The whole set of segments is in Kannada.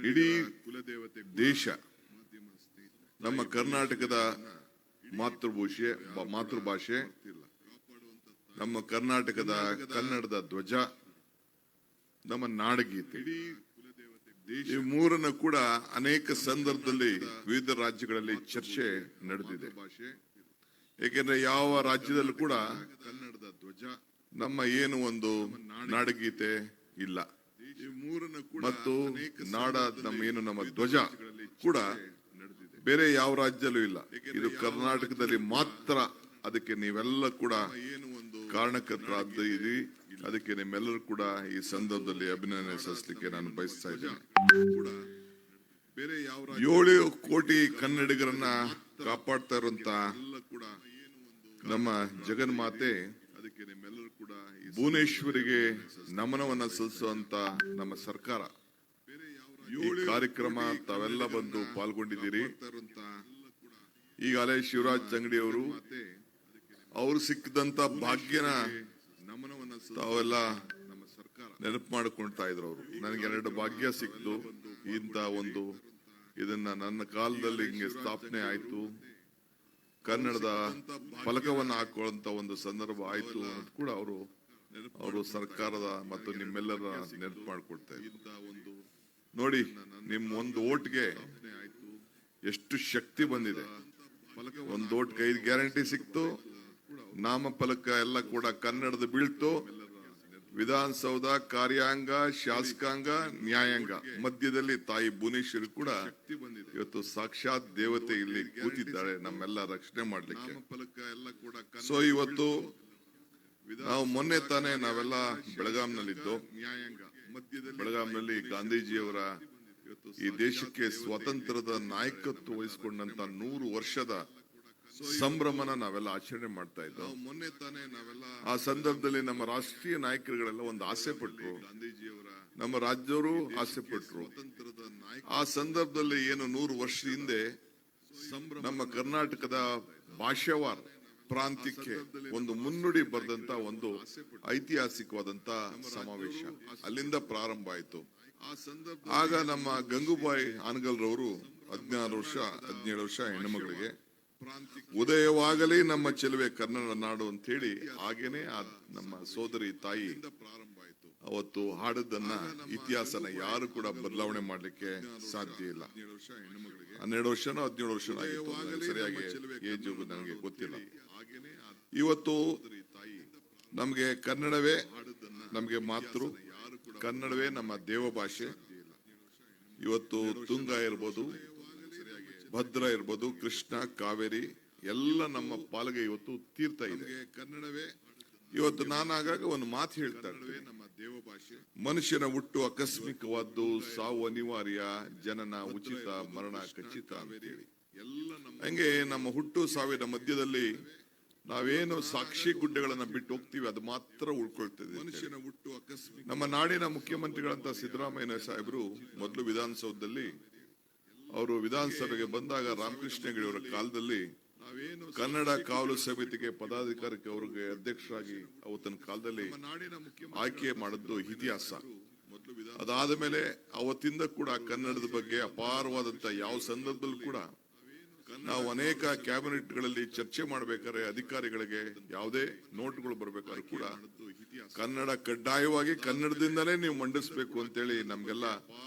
ಇಡೀ ದೇಶ ನಮ್ಮ ಕರ್ನಾಟಕದ ಮಾತೃಭಾಷೆ ನಮ್ಮ ಕರ್ನಾಟಕದ ಕನ್ನಡದ ಧ್ವಜ ನಮ್ಮ ನಾಡಗೀತೆ ಈ ಮೂರನ್ನು ಕೂಡ ಅನೇಕ ಸಂದರ್ಭದಲ್ಲಿ ವಿವಿಧ ರಾಜ್ಯಗಳಲ್ಲಿ ಚರ್ಚೆ ನಡೆದಿದೆ. ಏಕೆಂದ್ರೆ ಯಾವ ರಾಜ್ಯದಲ್ಲೂ ಕೂಡ ಕನ್ನಡದ ಧ್ವಜ ನಮ್ಮ ಏನು ಒಂದು ನಾಡಗೀತೆ ಇಲ್ಲ ಮತ್ತು ನಮ್ಮ ಧ್ವಜ ಕೂಡ ಬೇರೆ ಯಾವ ರಾಜ್ಯದಲ್ಲೂ ಇಲ್ಲ. ಇದು ಕರ್ನಾಟಕದಲ್ಲಿ ಮಾತ್ರ. ಅದಕ್ಕೆ ನೀವೆಲ್ಲ ಕೂಡ ಕಾರಣಕರ್ತರಾದ್ದೀರಿ. ಅದಕ್ಕೆ ನಿಮ್ಮೆಲ್ಲರೂ ಕೂಡ ಈ ಸಂದರ್ಭದಲ್ಲಿ ಅಭಿನಂದನೆ ಸಲ್ಲಿಸಲಿಕ್ಕೆ ನಾನು ಬಯಸ್ತಾ ಇದ್ದೇನೆ. 7 ಕೋಟಿ ಕನ್ನಡಿಗರನ್ನ ಕಾಪಾಡ್ತಾ ಇರುವಂತ ನಮ್ಮ ಜಗನ್ಮಾತೆ ಭುವನೇಶ್ವರಿಗೆ ನಮನವನ್ನ ಸಲ್ಲಿಸುವಂತ ನಮ್ಮ ಸರ್ಕಾರ ಈ ಕಾರ್ಯಕ್ರಮ ತಾವೆಲ್ಲ ಬಂದು ಪಾಲ್ಗೊಂಡಿದ್ದೀರಿ. ಈಗಾಗಲೇ ಶಿವರಾಜ್ ತಂಗಡಿ ಅವರು ಸಿಕ್ಕಿದಂತ ಭಾಗ್ಯನ ತಾವೆಲ್ಲ ನೆನಪು ಮಾಡಿಕೊಳ್ತಾ ಇದ್ರು. ಅವರು ನನಗೆ 2 ಭಾಗ್ಯ ಸಿಕ್ತು. ಇಂತ ಒಂದು ಇದನ್ನ ನನ್ನ ಕಾಲದಲ್ಲಿ ಹಿಂಗೆ ಸ್ಥಾಪನೆ ಆಯ್ತು, ಕನ್ನಡದ ಫಲಕವನ್ನು ಹಾಕೊಳ್ಳುವಂತ ಒಂದು ಸಂದರ್ಭ ಆಯ್ತು ಅಂತ ಕೂಡ ಅವರು ಸರ್ಕಾರದ ಮತ್ತು ನಿಮ್ಮೆಲ್ಲರ ನೆನಪು ಮಾಡಿಕೊಡ್ತಾ ಇದ್ರು. ನೋಡಿ, ನಿಮ್ ಒಂದು ಓಟ್ಗೆ ಎಷ್ಟು ಶಕ್ತಿ ಬಂದಿದೆ. ಒಂದು ಓಟ್ಗೆ 5 ಗ್ಯಾರಂಟಿ ಸಿಕ್ತು, ನಾಮಫಲಕ ಎಲ್ಲ ಕೂಡ ಕನ್ನಡದ ಬೀಳ್ತು. ವಿಧಾನಸೌಧ ಕಾರ್ಯಾಂಗ, ಶಾಸಕಾಂಗ, ನ್ಯಾಯಾಂಗ ಮಧ್ಯದಲ್ಲಿ ತಾಯಿ ಭುವನೇಶ್ವರಿ ಕೂಡ ಇವತ್ತು ಸಾಕ್ಷಾತ್ ದೇವತೆ ಇಲ್ಲಿ ಕೂತಿದ್ದಾಳೆ ನಮ್ಮೆಲ್ಲ ರಕ್ಷಣೆ ಮಾಡ್ಲಿಕ್ಕೆ. ಸೊ ಇವತ್ತು ನಾವು ಮೊನ್ನೆ ತಾನೇ ನಾವೆಲ್ಲ ಬೆಳಗಾಂನಲ್ಲಿದ್ದು, ಬೆಳಗಾಂನಲ್ಲಿ ಗಾಂಧೀಜಿಯವರ ಈ ದೇಶಕ್ಕೆ ಸ್ವಾತಂತ್ರ್ಯದ ನಾಯಕತ್ವ ವಹಿಸಿಕೊಂಡಂತ 100 ವರ್ಷದ ಸಂಭ್ರಮನ ನಾವೆಲ್ಲ ಆಚರಣೆ ಮಾಡ್ತಾ ಇದ್ದೋ. ಮೊನ್ನೆ ತಾನೇ ಆ ಸಂದರ್ಭದಲ್ಲಿ ನಮ್ಮ ರಾಷ್ಟ್ರೀಯ ನಾಯಕರುಗಳೆಲ್ಲ ಒಂದು ಆಸೆ ಪಟ್ರು, ನಮ್ಮ ರಾಜ್ಯವರು ಆಸೆ ಪಟ್ರು. ಆ ಸಂದರ್ಭದಲ್ಲಿ ಏನು 100 ವರ್ಷ ಹಿಂದೆ ನಮ್ಮ ಕರ್ನಾಟಕದ ಭಾಷಾವಾರ ಪ್ರಾಂತ್ಯಕ್ಕೆ ಒಂದು ಮುನ್ನುಡಿ ಬರೆದಂತ ಒಂದು ಐತಿಹಾಸಿಕವಾದಂತ ಸಮಾವೇಶ ಅಲ್ಲಿಂದ ಪ್ರಾರಂಭ ಆಯಿತು. ಆಗ ನಮ್ಮ ಗಂಗೂಬಾಯಿ ಹಾನಗಲ್ರವರು 17 ವರ್ಷ ಹೆಣ್ಣುಮಗಳಿಗೆ ಉದಯವಾಗಲಿ ನಮ್ಮ ಚೆಲುವೆ ಕನ್ನಡ ನಾಡು ಅಂತ ಹೇಳಿ ಹಾಗೇನೆ ನಮ್ಮ ಸೋದರಿ ತಾಯಿ ಅವತ್ತು ಹಾಡದನ್ನ ಇತಿಹಾಸನ ಯಾರು ಕೂಡ ಬದಲಾವಣೆ ಮಾಡ್ಲಿಕ್ಕೆ ಸಾಧ್ಯ ಇಲ್ಲ. 12 ವರ್ಷನೋ 17 ವರ್ಷನೋ ಆಗಿತ್ತು, ಸರಿಯಾಗಿ ಏಜ್ ನನಗೆ ಗೊತ್ತಿಲ್ಲ. ಇವತ್ತು ನಮ್ಗೆ ಕನ್ನಡವೇ ನಮ್ಗೆ ಮಾತೃ, ಕನ್ನಡವೇ ನಮ್ಮ ದೇವ ಭಾಷೆ. ಇವತ್ತು ತುಂಗ ಇರ್ಬೋದು, ಭದ್ರಾ ಇರ್ಬೋದು, ಕೃಷ್ಣ, ಕಾವೇರಿ ಎಲ್ಲ ನಮ್ಮ ಪಾಲಿಗೆ ಇವತ್ತು ತೀರ್ಥ ಇದೆ. ಕನ್ನಡವೇ ಇವತ್ತು ನಾನು ಆಗಾಗ ಒಂದು ಮಾತು ಹೇಳ್ತಾ ಇರ್ತೇನೆ, ನಮ್ಮ ದೇವ ಭಾಷೆ. ಮನುಷ್ಯನ ಹುಟ್ಟು ಆಕಸ್ಮಿಕವಾದ್ದು, ಸಾವು ಅನಿವಾರ್ಯ, ಜನನ ಉಚಿತ, ಮರಣ ಖಚಿತ ಅಂತೇಳಿ. ಹಂಗೆ ನಮ್ಮ ಹುಟ್ಟು ಸಾವಿನ ಮಧ್ಯದಲ್ಲಿ ನಾವೇನು ಸಾಕ್ಷಿ ಗುಡ್ಡೆಗಳನ್ನ ಬಿಟ್ಟು ಹೋಗ್ತೀವಿ ಅದು ಮಾತ್ರ ಉಳ್ಕೊಳ್ತದೆ. ಮನುಷ್ಯನ ಹುಟ್ಟು ಆಕಸ್ಮಿಕ. ನಮ್ಮ ನಾಡಿನ ಮುಖ್ಯಮಂತ್ರಿಗಳಂತ ಸಿದ್ದರಾಮಯ್ಯ ಸಾಹೇಬರು ಮೊದಲು ವಿಧಾನಸೌಧದಲ್ಲಿ ಅವರು ವಿಧಾನಸಭೆಗೆ ಬಂದಾಗ ರಾಮಕೃಷ್ಣ ಹೆಗಡೆ ಅವರ ಕಾಲದಲ್ಲಿ ಕನ್ನಡ ಕಾವಲು ಸಮಿತಿಗೆ ಪದಾಧಿಕಾರಕ್ಕೆ ಅವ್ರಿಗೆ ಅಧ್ಯಕ್ಷರಾಗಿ ಅವತ್ತಿನ ಕಾಲದಲ್ಲಿ ಆಯ್ಕೆ ಮಾಡಿದ್ದು ಇತಿಹಾಸ. ಅದಾದ ಮೇಲೆ ಅವತ್ತಿಂದ ಕೂಡ ಕನ್ನಡದ ಬಗ್ಗೆ ಅಪಾರವಾದಂತ ಯಾವ ಸಂದರ್ಭದಲ್ಲೂ ಕೂಡ ನಾವು ಅನೇಕ ಕ್ಯಾಬಿನೆಟ್ ಗಳಲ್ಲಿ ಚರ್ಚೆ ಮಾಡ್ಬೇಕಾದ್ರೆ ಅಧಿಕಾರಿಗಳಿಗೆ ಯಾವುದೇ ನೋಟ್ಗಳು ಬರ್ಬೇಕಾದ್ರೂ ಕೂಡ ಕನ್ನಡ ಕಡ್ಡಾಯವಾಗಿ ಕನ್ನಡದಿಂದಲೇ ನೀವು ಮಂಡಿಸ್ಬೇಕು ಅಂತೇಳಿ ನಮ್ಗೆಲ್ಲ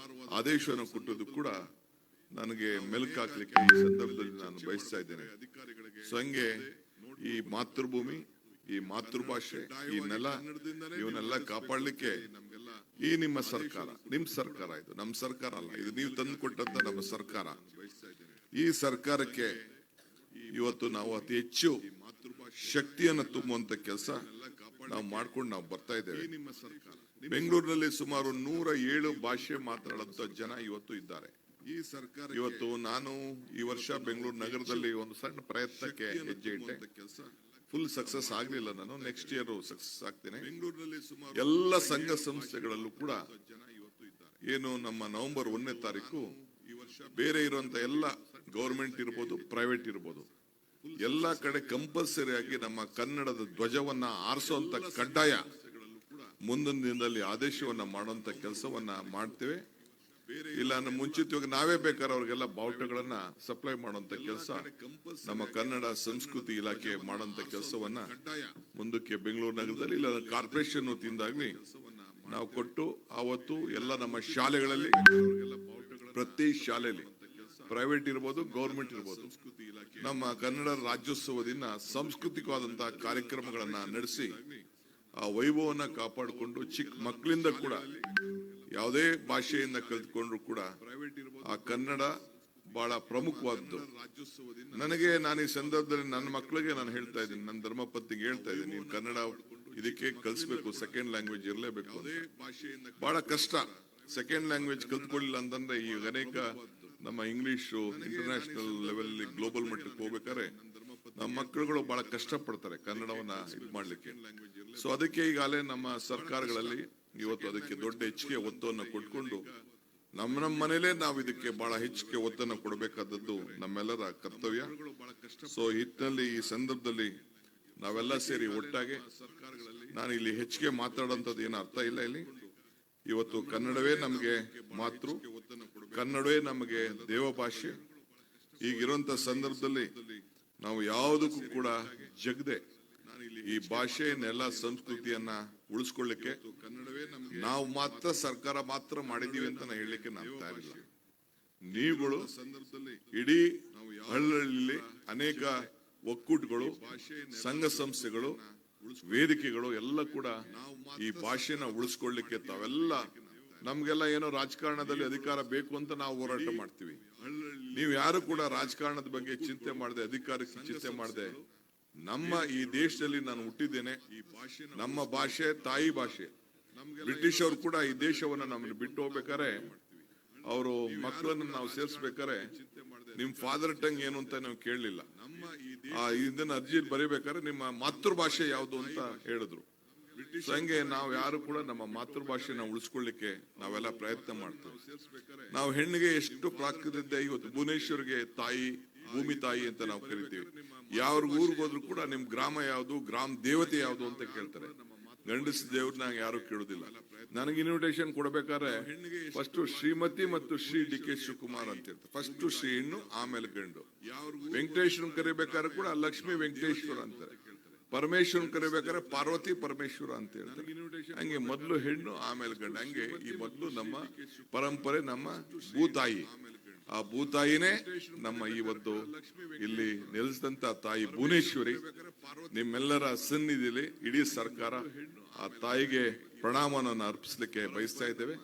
ಆದೇಶವನ್ನು ಕೊಟ್ಟದ್ದು ಕೂಡ ನನಗೆ ಮೆಲುಕು ಹಾಕ್ಲಿಕ್ಕೆ ಈ ಸಂದರ್ಭದಲ್ಲಿ ನಾನು ಬಯಸ್ತಾ ಇದ್ದೇನೆ. ಸೊ ಹಂಗೆ ಈ ಮಾತೃಭೂಮಿ, ಈ ಮಾತೃಭಾಷೆ, ಈ ನೆಲ ಇವನ್ನೆಲ್ಲ ಕಾಪಾಡ್ಲಿಕ್ಕೆ ಈ ನಿಮ್ಮ ಸರ್ಕಾರ, ನಿಮ್ ಸರ್ಕಾರ, ಇದು ನಮ್ಮ ಸರ್ಕಾರ ಅಲ್ಲ, ಇದು ನೀವು ತಂದು ಕೊಟ್ಟಂತ ನಮ್ಮ ಸರ್ಕಾರ. ಈ ಸರ್ಕಾರಕ್ಕೆ ಇವತ್ತು ನಾವು ಅತಿ ಹೆಚ್ಚು ಶಕ್ತಿಯನ್ನು ತುಂಬುವಂತ ಕೆಲಸ ನಾವು ಮಾಡ್ಕೊಂಡು ನಾವು ಬರ್ತಾ ಇದ್ದೇವೆ. ಬೆಂಗಳೂರಿನಲ್ಲಿ ಸುಮಾರು 107 ಭಾಷೆ ಮಾತನಾಡುವಂತ ಜನ ಇವತ್ತು ಇದ್ದಾರೆ. ಈ ಸರ್ಕಾರ ಇವತ್ತು ನಾನು ಈ ವರ್ಷ ಬೆಂಗಳೂರು ನಗರದಲ್ಲಿ ಒಂದು ಸಣ್ಣ ಪ್ರಯತ್ನಕ್ಕೆ ಹೆಜ್ಜೆ ಇಟ್ಟೆ. ಫುಲ್ ಸಕ್ಸಸ್ ಆಗ್ಲಿಲ್ಲ, ನಾನು ನೆಕ್ಸ್ಟ್ ಇಯರ್ ಸಕ್ಸಸ್ ಆಗ್ತೇನೆ. ಬೆಂಗಳೂರಿನಲ್ಲಿ ಎಲ್ಲ ಸಂಘ ಸಂಸ್ಥೆಗಳಲ್ಲೂ ಕೂಡ ಏನು ನಮ್ಮ ನವೆಂಬರ್ 1ನೇ ತಾರೀಕು ಬೇರೆ ಇರುವಂತ ಎಲ್ಲ ಗವರ್ಮೆಂಟ್ ಇರ್ಬೋದು, ಪ್ರೈವೇಟ್ ಇರ್ಬೋದು, ಎಲ್ಲಾ ಕಡೆ ಕಂಪಲ್ಸರಿ ಆಗಿ ನಮ್ಮ ಕನ್ನಡದ ಧ್ವಜವನ್ನ ಆರಿಸುವಂತ ಕಡ್ಡಾಯ ಮುಂದಿನ ದಿನದಲ್ಲಿ ಆದೇಶವನ್ನ ಮಾಡುವಂತ ಕೆಲಸವನ್ನ ಮಾಡ್ತೇವೆ. ಇಲ್ಲ ಮುಂಚಿತವಾಗಿ ನಾವೇ ಬೇಕಾದ್ರೆ ಅವ್ರಿಗೆಲ್ಲ ಬಾವುಟಗಳನ್ನ ಸಪ್ಲೈ ಮಾಡುವಂತ ಕೆಲಸ ನಮ್ಮ ಕನ್ನಡ ಸಂಸ್ಕೃತಿ ಇಲಾಖೆ ಮಾಡುವಂತ ಕೆಲಸವನ್ನ ಮುಂದಕ್ಕೆ ಬೆಂಗಳೂರು ನಗರದಲ್ಲಿ ಇಲ್ಲ ಕಾರ್ಪೊರೇಷನ್ ವತಿಯಿಂದಾಗ್ಲಿ ನಾವು ಕೊಟ್ಟು ಅವತ್ತು ಎಲ್ಲ ನಮ್ಮ ಶಾಲೆಗಳಲ್ಲಿ ಪ್ರತಿ ಶಾಲೆಯಲ್ಲಿ ಪ್ರೈವೇಟ್ ಇರ್ಬೋದು ಗೌರ್ಮೆಂಟ್ ಇರ್ಬೋದು ನಮ್ಮ ಕನ್ನಡ ರಾಜ್ಯೋತ್ಸವದಿಂದ ಸಾಂಸ್ಕೃತಿಕವಾದಂತಹ ಕಾರ್ಯಕ್ರಮಗಳನ್ನ ನಡೆಸಿ ಆ ವೈಭವನ್ನ ಕಾಪಾಡಿಕೊಂಡು ಚಿಕ್ಕ ಮಕ್ಕಳಿಂದ ಕೂಡ ಯಾವುದೇ ಭಾಷೆಯಿಂದ ಕಲಿತ್ಕೊಂಡ್ರು ಕೂಡ ಆ ಕನ್ನಡ ಬಹಳ ಪ್ರಮುಖವಾದ್ದು. ನಾನು ಈ ಸಂದರ್ಭದಲ್ಲಿ ನನ್ನ ಮಕ್ಕಳಿಗೆ ನಾನು ಹೇಳ್ತಾ ಇದ್ದೀನಿ, ನನ್ನ ಧರ್ಮಪತ್ನಿಗೆ ಹೇಳ್ತಾ ಇದ್ದೀನಿ, ನೀನು ಕನ್ನಡ ಇದಕ್ಕೆ ಕಲಿಸ್ಬೇಕು, ಸೆಕೆಂಡ್ ಲ್ಯಾಂಗ್ವೇಜ್ ಇರಲೇಬೇಕು. ಬಹಳ ಕಷ್ಟ ಸೆಕೆಂಡ್ ಲ್ಯಾಂಗ್ವೇಜ್ ಕಲ್ತ್ಕೊಳ್ಳಿಲ್ಲ ಅಂತಂದ್ರೆ ಈ ಅನೇಕ ನಮ್ಮ ಇಂಗ್ಲಿಷು ಇಂಟರ್ನ್ಯಾಷನಲ್ ಲೆವೆಲ್ ಗ್ಲೋಬಲ್ ಮಟ್ಟಕ್ಕೆ ಹೋಗ್ಬೇಕಾದ್ರೆ ನಮ್ಮ ಮಕ್ಕಳುಗಳು ಬಹಳ ಕಷ್ಟ ಪಡ್ತಾರೆ ಕನ್ನಡವನ್ನ ಇದು ಮಾಡ್ಲಿಕ್ಕೆ. ಸೊ ಅದಕ್ಕೆ ಈಗಾಗಲೇ ನಮ್ಮ ಸರ್ಕಾರಗಳಲ್ಲಿ ಇವತ್ತು ಅದಕ್ಕೆ ದೊಡ್ಡ ಹೆಚ್ಚಿಗೆ ಒತ್ತನ್ನು ಕೊಟ್ಕೊಂಡು ನಮ್ಮ ಮನೇಲೆ ನಾವು ಇದಕ್ಕೆ ಬಹಳ ಹೆಚ್ಚಿಗೆ ಒತ್ತನ್ನು ಕೊಡಬೇಕಾದದ್ದು ನಮ್ಮೆಲ್ಲರ ಕರ್ತವ್ಯ. ಸೊ ಹಿಟ್ಟಿನಲ್ಲಿ ಈ ಸಂದರ್ಭದಲ್ಲಿ ನಾವೆಲ್ಲ ಸೇರಿ ಒಟ್ಟಾಗೆ, ನಾನು ಇಲ್ಲಿ ಹೆಚ್ಚಿಗೆ ಮಾತಾಡೋಂಥದ್ದು ಏನು ಅರ್ಥ ಇಲ್ಲ. ಇಲ್ಲಿ ಇವತ್ತು ಕನ್ನಡವೇ ನಮಗೆ ಮಾತೃ, ಕನ್ನಡವೇ ನಮಗೆ ದೇವ ಭಾಷೆ. ಈಗಿರುವಂತ ಸಂದರ್ಭದಲ್ಲಿ ನಾವು ಯಾವುದಕ್ಕೂ ಕೂಡ ಜಗದೆ ಈ ಭಾಷೆಯನ್ನೆಲ್ಲ ಸಂಸ್ಕೃತಿಯನ್ನ ಉಳಿಸ್ಕೊಳ್ಳಿಕ್ಕೆ ನಾವು ಮಾತ್ರ ಸರ್ಕಾರ ಮಾತ್ರ ಮಾಡಿದೀವಿ ಅಂತ ನಾನು ಹೇಳಲಿಕ್ಕೆ ನಾನು ತಯಾರಿಲ್ಲ. ನೀವುಗಳು ಇಡೀ ಹಳ್ಳಿ ಅನೇಕ ಒಕ್ಕೂಟಗಳು, ಸಂಘ ಸಂಸ್ಥೆಗಳು, ವೇದಿಕೆಗಳು ಎಲ್ಲ ಕೂಡ ಈ ಭಾಷೆನ ಉಳಿಸ್ಕೊಳ್ಳಿಕ್ಕೆ ತಾವೆಲ್ಲ ನಮ್ಗೆಲ್ಲ ಏನೋ ರಾಜಕಾರಣದಲ್ಲಿ ಅಧಿಕಾರ ಬೇಕು ಅಂತ ನಾವು ಹೋರಾಟ ಮಾಡ್ತೀವಿ. ನೀವು ಯಾರು ಕೂಡ ರಾಜಕಾರಣದ ಬಗ್ಗೆ ಚಿಂತೆ ಮಾಡದೆ, ಅಧಿಕಾರಕ್ಕೆ ಚಿಂತೆ ಮಾಡದೆ, ನಮ್ಮ ಈ ದೇಶದಲ್ಲಿ ನಾನು ಹುಟ್ಟಿದ್ದೇನೆ, ನಮ್ಮ ಭಾಷೆ ತಾಯಿ ಭಾಷೆ. ಬ್ರಿಟಿಷ್ ಅವರು ಕೂಡ ಈ ದೇಶವನ್ನ ನಮ್ಮನ್ನು ಬಿಟ್ಟು ಹೋಗ್ಬೇಕಾರೆ ಅವರು ಮಕ್ಕಳನ್ನ ನಾವು ಸೇರಿಸ್ಬೇಕಾರೆ ನಿಮ್ ಫಾದರ್ ಟಂಗ್ ಏನು ಅಂತ ನಾವು ಕೇಳಲಿಲ್ಲ. ಇದನ್ನ ಅರ್ಜಿ ಬರೀಬೇಕಾದ್ರೆ ನಿಮ್ಮ ಮಾತೃಭಾಷೆ ಯಾವುದು ಅಂತ ಹೇಳಿದ್ರು. ಹಂಗೆ ನಾವು ಯಾರು ಕೂಡ ನಮ್ಮ ಮಾತೃಭಾಷೆನ ಉಳಿಸ್ಕೊಳ್ಳಿಕ್ಕೆ ನಾವೆಲ್ಲ ಪ್ರಯತ್ನ ಮಾಡ್ತೇವೆ. ನಾವು ಹೆಣ್ಣಿಗೆ ಎಷ್ಟು ಪ್ರಾಕೃತಿದ್ದೆ, ಇವತ್ತು ಭುವನೇಶ್ವರ್ಗೆ ತಾಯಿ, ಭೂಮಿ ತಾಯಿ ಅಂತ ನಾವು ಕರಿತೀವಿ. ಯಾವ ಊರಿಗೆ ಹೋದ್ರು ಕೂಡ ನಿಮ್ ಗ್ರಾಮ ಯಾವ್ದು, ಗ್ರಾಮ ದೇವತೆ ಯಾವ್ದು ಅಂತ ಕೇಳ್ತಾರೆ. ಗಂಡಸ ದೇವ್ರನ್ನ ಯಾರು ಕೇಳುದಿಲ್ಲ. ನನಗೆ ಇನ್ವಿಟೇಷನ್ ಕೊಡ್ಬೇಕಾದ್ರೆ ಫಸ್ಟ್ ಶ್ರೀಮತಿ ಮತ್ತು ಶ್ರೀ ಡಿ.ಕೆ. ಶಿವಕುಮಾರ್ ಅಂತ ಹೇಳ್ತಾರೆ. ಫಸ್ಟ್ ಶ್ರೀ ಹೆಣ್ಣು, ಆಮೇಲೆ ಗಂಡು. ವೆಂಕಟೇಶ್ವರನ್ ಕರಿಬೇಕಾದ್ರೆ ಕೂಡ ಲಕ್ಷ್ಮೀ ವೆಂಕಟೇಶ್ವರ ಅಂತಾರೆ. ಪರಮೇಶ್ವರನ್ ಕರಿಬೇಕಾದ್ರೆ ಪಾರ್ವತಿ ಪರಮೇಶ್ವರ ಅಂತ ಹೇಳ್ತಾರೆ. ಹಂಗೆ ಮೊದಲು ಹೆಣ್ಣು ಆಮೇಲೆ ಗಂಡು. ಹಂಗೆ ಈ ಮೊದಲು ನಮ್ಮ ಪರಂಪರೆ, ನಮ್ಮ ಭೂತಾಯಿ, ಆ ಭೂತಾಯಿನೇ ನಮ್ಮ ಇವತ್ತು ಇಲ್ಲಿ ನೆಲೆಸಿದಂತ ತಾಯಿ ಭುವನೇಶ್ವರಿ. ನಿಮ್ಮೆಲ್ಲರ ಸನ್ನಿಧಿಯಲ್ಲಿ ಇಡೀ ಸರ್ಕಾರ ಆ ತಾಯಿಗೆ ಪ್ರಣಾಮವನ್ನು ಅರ್ಪಿಸಲಿಕ್ಕೆ ಬಯಸ್ತಾ ಇದ್ದೇವೆ.